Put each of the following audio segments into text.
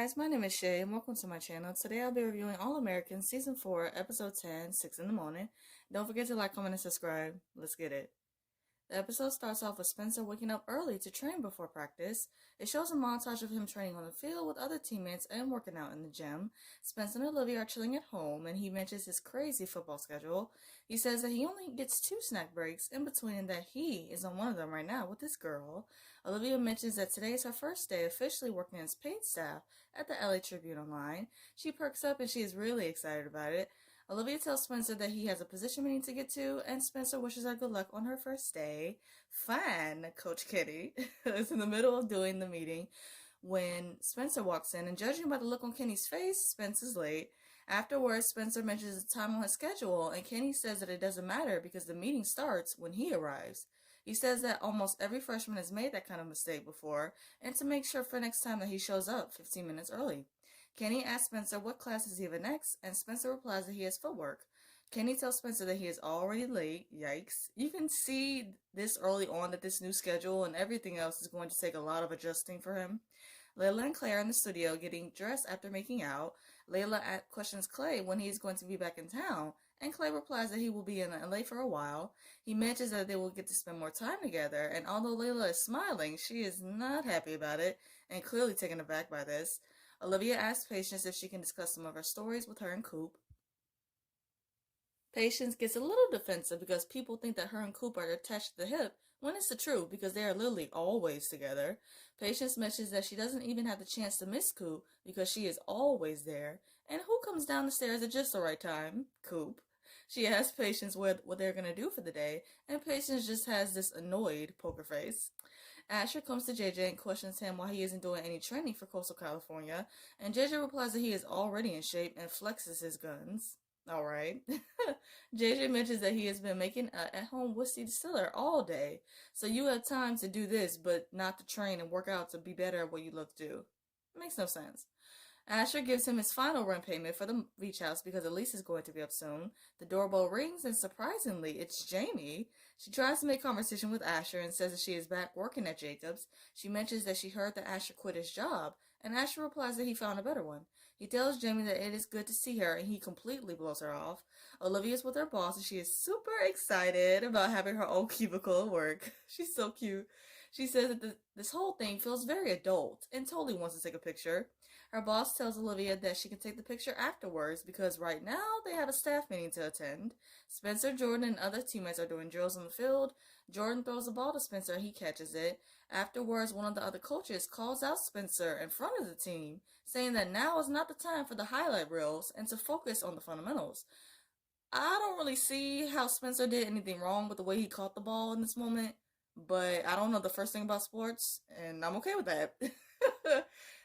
guys, my name is Shay and welcome to my channel. Today I'll be reviewing All American Season 4, Episode 10, 6 in the morning. Don't forget to like, comment, and subscribe. Let's get it. The episode starts off with Spencer waking up early to train before practice. It shows a montage of him training on the field with other teammates and working out in the gym. Spencer and Olivia are chilling at home and he mentions his crazy football schedule. He says that he only gets 2 snack breaks in between and that he is on one of them right now with this girl. Olivia mentions that today is her first day officially working as paid staff at the LA Tribune Online. She perks up and she is really excited about it. Olivia tells Spencer that he has a position meeting to get to, and Spencer wishes her good luck on her first day. Fine, Coach Kenny is in the middle of doing the meeting when Spencer walks in, and judging by the look on Kenny's face, Spencer's late. Afterwards, Spencer mentions the time on his schedule, and Kenny says that it doesn't matter because the meeting starts when he arrives. He says that almost every freshman has made that kind of mistake before, and to make sure for next time that he shows up 15 minutes early. Kenny asks Spencer what classes he has next, and Spencer replies that he has footwork. Kenny tells Spencer that he is already late. Yikes. You can see this early on that this new schedule and everything else is going to take a lot of adjusting for him. Layla and Claire in the studio getting dressed after making out. Layla questions Clay when he is going to be back in town, and Clay replies that he will be in LA for a while. He mentions that they will get to spend more time together, and although Layla is smiling, she is not happy about it and clearly taken aback by this. Olivia asks Patience if she can discuss some of her stories with her and Coop. Patience gets a little defensive because people think that her and Coop are attached to the hip, when it's the truth because they are literally always together. Patience mentions that she doesn't even have the chance to miss Coop because she is always there. And who comes down the stairs at just the right time? Coop. She asks Patience what they're going to do for the day, and Patience just has this annoyed poker face. Asher comes to JJ and questions him why he isn't doing any training for Coastal California, and JJ replies that he is already in shape and flexes his guns. Alright. JJ mentions that he has been making a at-home whiskey distiller all day, so you have time to do this, but not to train and work out to be better at what you love to do. Makes no sense. Asher gives him his final rent payment for the beach house because the lease is going to be up soon. The doorbell rings and surprisingly, it's JAYMEE. She tries to make conversation with Asher and says that she is back working at Jacob's. She mentions that she heard that Asher quit his job, and Asher replies that he found a better one. He tells JAYMEE that it is good to see her, and he completely blows her off. Olivia is with her boss, and she is super excited about having her own cubicle at work. She's so cute. She says that this whole thing feels very adult and totally wants to take a picture. Her boss tells Olivia that she can take the picture afterwards because right now they have a staff meeting to attend. Spencer, Jordan, and other teammates are doing drills on the field. Jordan throws a ball to Spencer and he catches it. Afterwards, one of the other coaches calls out Spencer in front of the team, saying that now is not the time for the highlight reels and to focus on the fundamentals. I don't really see how Spencer did anything wrong with the way he caught the ball in this moment, but I don't know the first thing about sports, and I'm okay with that.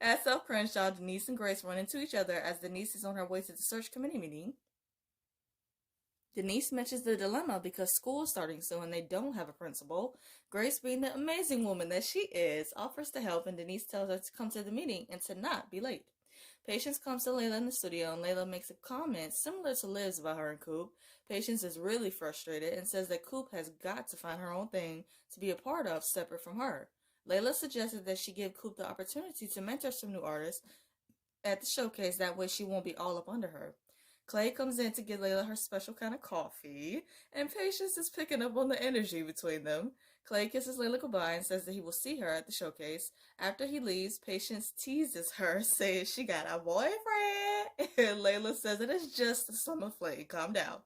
At South Crenshaw, Denise and Grace run into each other as Denise is on her way to the search committee meeting. Denise mentions the dilemma because school is starting soon and they don't have a principal. Grace, being the amazing woman that she is, offers to help, and Denise tells her to come to the meeting and to not be late. Patience comes to Layla in the studio and Layla makes a comment similar to Liv's about her and Coop. Patience is really frustrated and says that Coop has got to find her own thing to be a part of separate from her. Layla suggested that she give Coop the opportunity to mentor some new artists at the showcase, that way she won't be all up under her. Clay comes in to give Layla her special kind of coffee, and Patience is picking up on the energy between them. Clay kisses Layla goodbye and says that he will see her at the showcase. After he leaves, Patience teases her, saying she got a boyfriend, and Layla says it is just a summer fling, calm down.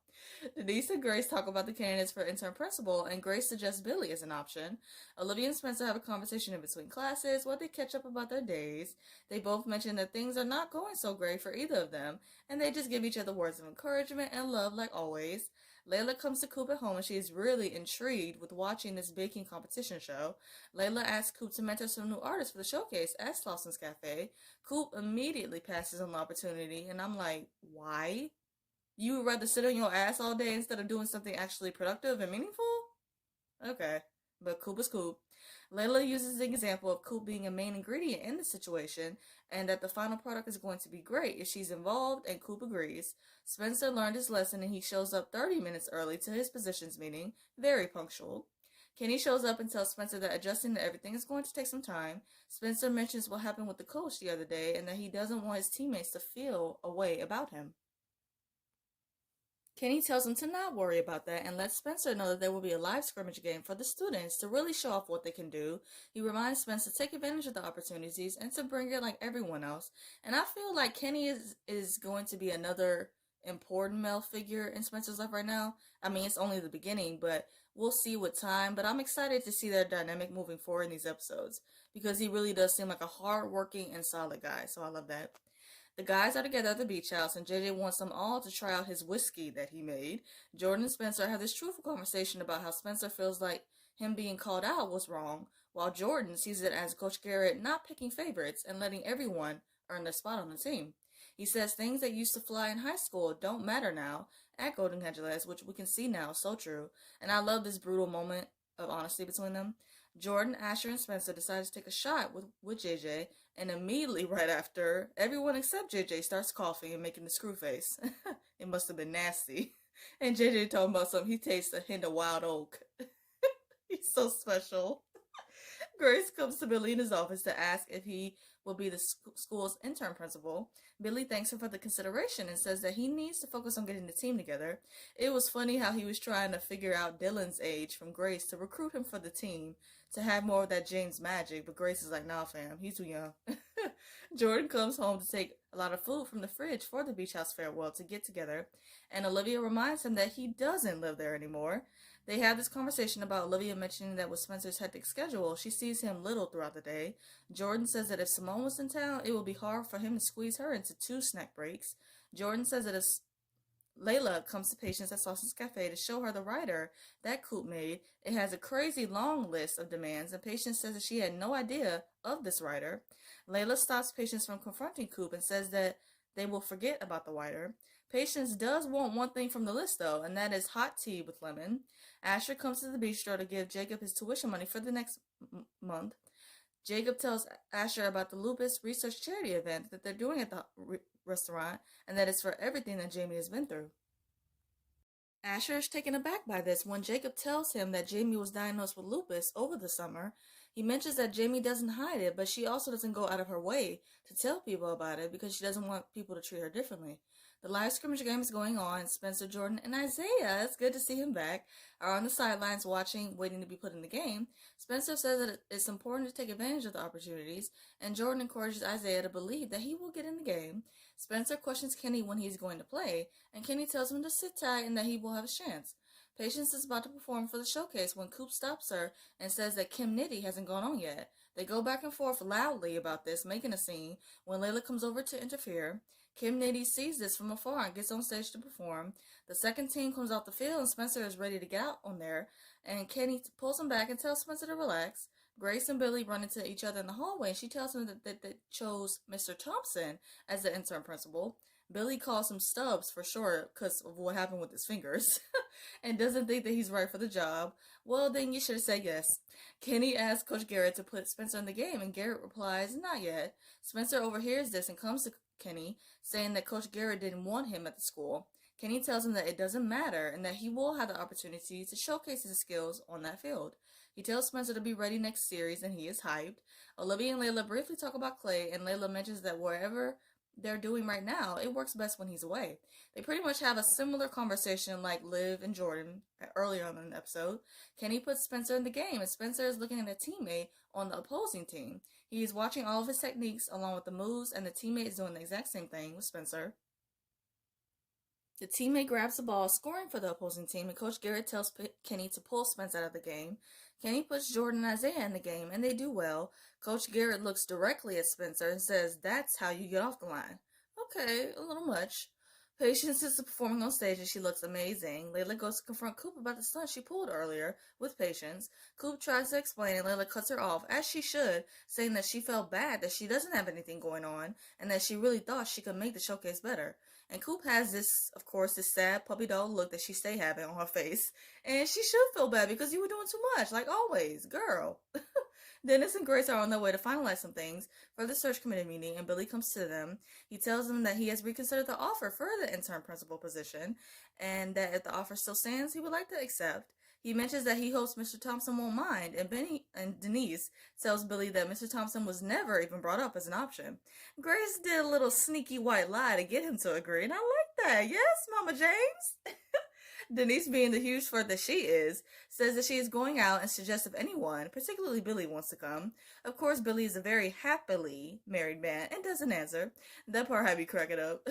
Denise and Grace talk about the candidates for intern principal, and Grace suggests Billy as an option. Olivia and Spencer have a conversation in between classes while they catch up about their days. They both mention that things are not going so great for either of them, and they just give each other words of encouragement and love like always. Layla comes to Coop at home and she is really intrigued with watching this baking competition show. Layla asks Coop to mentor some new artists for the showcase at Slausen's Cafe. Coop immediately passes on the opportunity, and I'm like, why? You would rather sit on your ass all day instead of doing something actually productive and meaningful? Okay, but Coop is Coop. Layla uses the example of Coop being a main ingredient in the situation and that the final product is going to be great if she's involved, and Coop agrees. Spencer learned his lesson and he shows up 30 minutes early to his positions meeting, very punctual. Kenny shows up and tells Spencer that adjusting to everything is going to take some time. Spencer mentions what happened with the coach the other day and that he doesn't want his teammates to feel a way about him. Kenny tells him to not worry about that and lets Spencer know that there will be a live scrimmage game for the students to really show off what they can do. He reminds Spencer to take advantage of the opportunities and to bring it like everyone else. And I feel like Kenny is going to be another important male figure in Spencer's life right now. I mean, it's only the beginning, but we'll see with time. But I'm excited to see their dynamic moving forward in these episodes because he really does seem like a hard-working and solid guy. So I love that. The guys are together at the beach house, and JJ wants them all to try out his whiskey that he made. Jordan and Spencer have this truthful conversation about how Spencer feels like him being called out was wrong, while Jordan sees it as Coach Garrett not picking favorites and letting everyone earn their spot on the team. He says things that used to fly in high school don't matter now at Golden Angeles, which we can see now, so true. And I love this brutal moment of honesty between them. Jordan, Asher, and Spencer decide to take a shot with JJ, and immediately right after, everyone except JJ starts coughing and making the screw face. It must have been nasty. And JJ talking about something, he tastes a hint of wild oak. He's so special. Grace comes to Billy in his office to ask if he will be the school's interim principal. Billy thanks her for the consideration and says that he needs to focus on getting the team together. It was funny how he was trying to figure out Dylan's age from Grace to recruit him for the team to have more of that James magic, but Grace is like, nah fam, he's too young. Jordan comes home to take a lot of food from the fridge for the beach house farewell to get together, and Olivia reminds him that he doesn't live there anymore. They have this conversation about Olivia mentioning that with Spencer's hectic schedule, she sees him little throughout the day. Jordan says that if Simone was in town, it would be hard for him to squeeze her into 2 snack breaks. Jordan says that if Layla comes to Patience at Sausage Cafe to show her the writer that Coop made, it has a crazy long list of demands, and Patience says that she had no idea of this writer. Layla stops Patience from confronting Coop and says that they will forget about the writer. Patience does want one thing from the list, though, and that is hot tea with lemon. Asher comes to the bistro to give Jacob his tuition money for the next month. Jacob tells Asher about the lupus research charity event that they're doing at the restaurant, and that it's for everything that JAYMEE has been through. Asher is taken aback by this when Jacob tells him that JAYMEE was diagnosed with lupus over the summer. He mentions that JAYMEE doesn't hide it, but she also doesn't go out of her way to tell people about it because she doesn't want people to treat her differently. The live scrimmage game is going on. Spencer, Jordan, and Isaiah, it's good to see him back, are on the sidelines watching, waiting to be put in the game. Spencer says that it's important to take advantage of the opportunities, and Jordan encourages Isaiah to believe that he will get in the game. Spencer questions Kenny when he's going to play, and Kenny tells him to sit tight and that he will have a chance. Patience is about to perform for the showcase when Coop stops her and says that Kim Nitty hasn't gone on yet. They go back and forth loudly about this, making a scene. When Layla comes over to interfere, Kim Nitty sees this from afar and gets on stage to perform. The second team comes off the field and Spencer is ready to get out on there, and Kenny pulls him back and tells Spencer to relax. Grace and Billy run into each other in the hallway, and she tells him that they chose Mr. Thompson as the intern principal. Billy calls him Stubbs for short because of what happened with his fingers and doesn't think that he's right for the job. Well, then you should have said yes. Kenny asks Coach Garrett to put Spencer in the game, and Garrett replies, not yet. Spencer overhears this and comes to Kenny, saying that Coach Garrett didn't want him at the school. Kenny tells him that it doesn't matter and that he will have the opportunity to showcase his skills on that field. He tells Spencer to be ready next series, and he is hyped. Olivia and Layla briefly talk about Clay, and Layla mentions that wherever they're doing right now, it works best when he's away. They pretty much have a similar conversation like Liv and Jordan earlier on in the episode. Kenny puts Spencer in the game, and Spencer is looking at a teammate on the opposing team. He is watching all of his techniques along with the moves, and the teammate is doing the exact same thing with Spencer. The teammate grabs the ball, scoring for the opposing team, and Coach Garrett tells Kenny to pull Spencer out of the game. Kenny puts Jordan and Isaiah in the game, and they do well. Coach Garrett looks directly at Spencer and says, that's how you get off the line. Okay, a little much. Patience is performing on stage, and she looks amazing. Layla goes to confront Coop about the stunt she pulled earlier with Patience. Coop tries to explain, and Layla cuts her off, as she should, saying that she felt bad that she doesn't have anything going on, and that she really thought she could make the showcase better. And Coop has this, of course, this sad puppy dog look that she stay having on her face. And she should feel bad because you were doing too much, like always, girl. Dennis and Grace are on their way to finalize some things for the search committee meeting, and Billy comes to them. He tells them that he has reconsidered the offer for the intern principal position, and that if the offer still stands, he would like to accept. He mentions that he hopes Mr. Thompson won't mind, and Benny and Denise tells Billy that Mr. Thompson was never even brought up as an option. Grace did a little sneaky white lie to get him to agree, and I like that. Yes, Mama James? Denise, being the huge flirt that she is, says that she is going out and suggests if anyone, particularly Billy, wants to come. Of course, Billy is a very happily married man and doesn't answer. That part had me cracking up.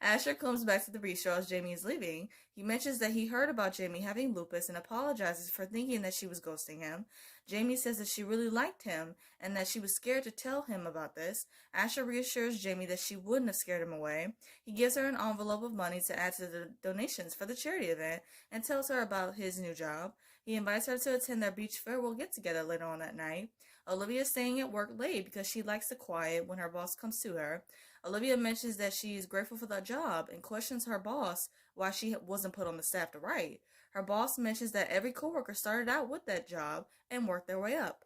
Asher comes back to the bistro as JAYMEE is leaving. He mentions that he heard about JAYMEE having lupus and apologizes for thinking that she was ghosting him. JAYMEE says that she really liked him and that she was scared to tell him about this. Asher reassures JAYMEE that she wouldn't have scared him away. He gives her an envelope of money to add to the donations for the charity event and tells her about his new job. He invites her to attend their beach farewell get-together later on that night. Olivia is staying at work late because she likes the quiet when her boss comes to her. Olivia mentions that she is grateful for that job and questions her boss why she wasn't put on the staff to write. Her boss mentions that every coworker started out with that job and worked their way up.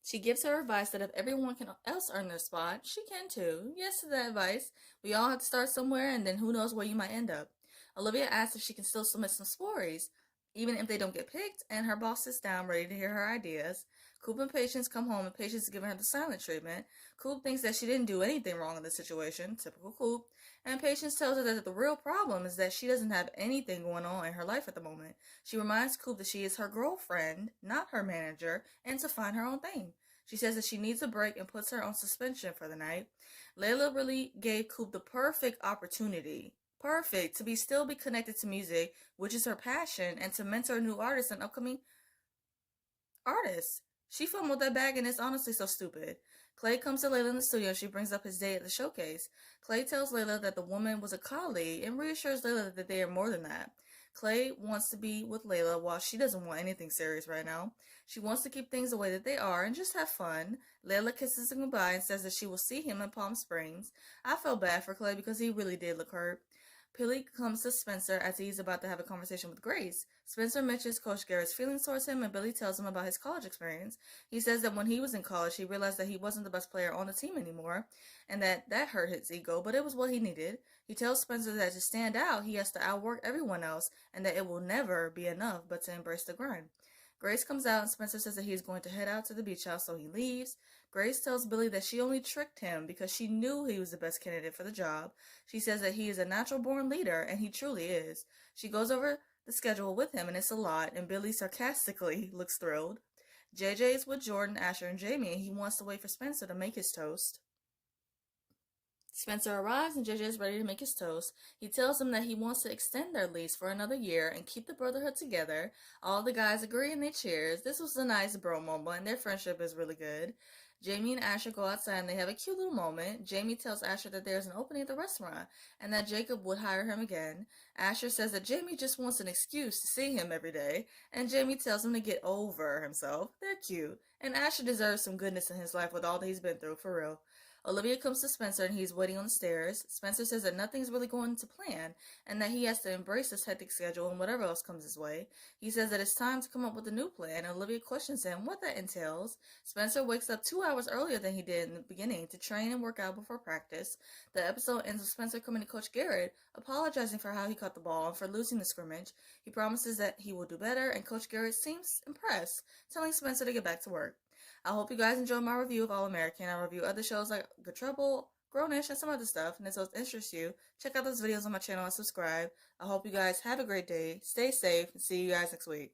She gives her advice that if everyone else earn their spot, she can too. Yes to that advice. We all have to start somewhere, and then who knows where you might end up. Olivia asks if she can still submit some stories, even if they don't get picked, and her boss sits down ready to hear her ideas. Coop and Patience come home, and Patience is giving her the silent treatment. Coop thinks that she didn't do anything wrong in this situation, typical Coop, and Patience tells her that the real problem is that she doesn't have anything going on in her life at the moment. She reminds Coop that she is her girlfriend, not her manager, and to find her own thing. She says that she needs a break and puts her on suspension for the night. Layla really gave Coop the perfect opportunity. Perfect to still be connected to music, which is her passion, and to mentor new artists and upcoming artists. She fumbled that bag and it's honestly so stupid. Clay comes to Layla in the studio and she brings up his day at the showcase. Clay tells Layla that the woman was a colleague and reassures Layla that they are more than that. Clay wants to be with Layla while she doesn't want anything serious right now. She wants to keep things the way that they are and just have fun. Layla kisses him goodbye and says that she will see him in Palm Springs. I felt bad for Clay because he really did look hurt. Billy comes to Spencer as he's about to have a conversation with Grace. Spencer mentions Coach Garrett's feelings towards him, and Billy tells him about his college experience. He says that when he was in college, he realized that he wasn't the best player on the team anymore, and that hurt his ego, but it was what he needed. He tells Spencer that to stand out, he has to outwork everyone else, and that it will never be enough but to embrace the grind. Grace comes out, and Spencer says that he is going to head out to the beach house, so he leaves. Grace tells Billy that she only tricked him because she knew he was the best candidate for the job. She says that he is a natural-born leader, and he truly is. She goes over the schedule with him, and it's a lot, and Billy sarcastically looks thrilled. JJ is with Jordan, Asher, and JAYMEE, and he wants to wait for Spencer to make his toast. Spencer arrives and JJ is ready to make his toast. He tells him that he wants to extend their lease for another year and keep the brotherhood together. All the guys agree and they cheers. This was a nice bro moment and their friendship is really good. JAYMEE and Asher go outside and they have a cute little moment. JAYMEE tells Asher that there's an opening at the restaurant and that Jacob would hire him again. Asher says that JAYMEE just wants an excuse to see him every day, and JAYMEE tells him to get over himself. They're cute, and Asher deserves some goodness in his life with all that he's been through, for real. Olivia comes to Spencer and he's waiting on the stairs. Spencer says that nothing's really going to plan and that he has to embrace this hectic schedule and whatever else comes his way. He says that it's time to come up with a new plan, and Olivia questions him what that entails. Spencer wakes up 2 hours earlier than he did in the beginning to train and work out before practice. The episode ends with Spencer coming to Coach Garrett, apologizing for how he caught the ball and for losing the scrimmage. He promises that he will do better, and Coach Garrett seems impressed, telling Spencer to get back to work. I hope you guys enjoyed my review of All American. I review other shows like Good Trouble, Grownish, and some other stuff. And if those interest you, check out those videos on my channel and subscribe. I hope you guys have a great day, stay safe, and see you guys next week.